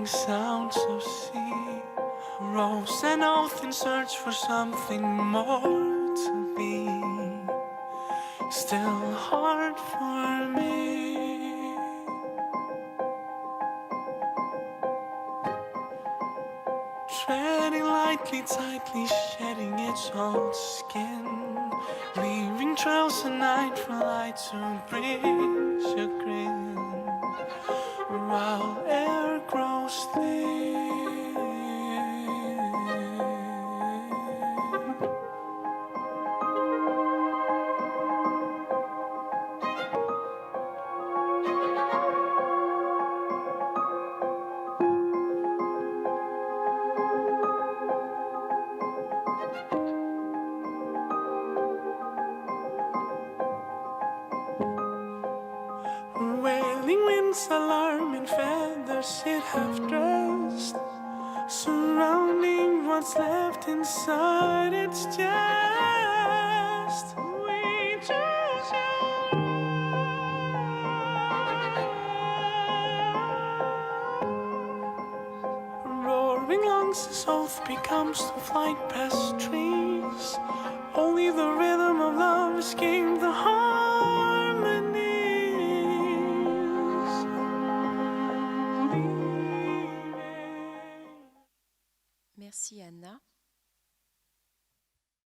sounds of sea. Rose an oath in search for something more to be. Still hard for me. Treading lightly, tightly, shedding its old skin, leaving trails at night for light to bring chagrin, while air grows thin. Wailing winds, alarming feathers it have dressed, surrounding what's left inside its chest. We choose you. Roaring lungs, his oath becomes to flight past trees. Only the rhythm of love escaped the harmonies. Merci Anna.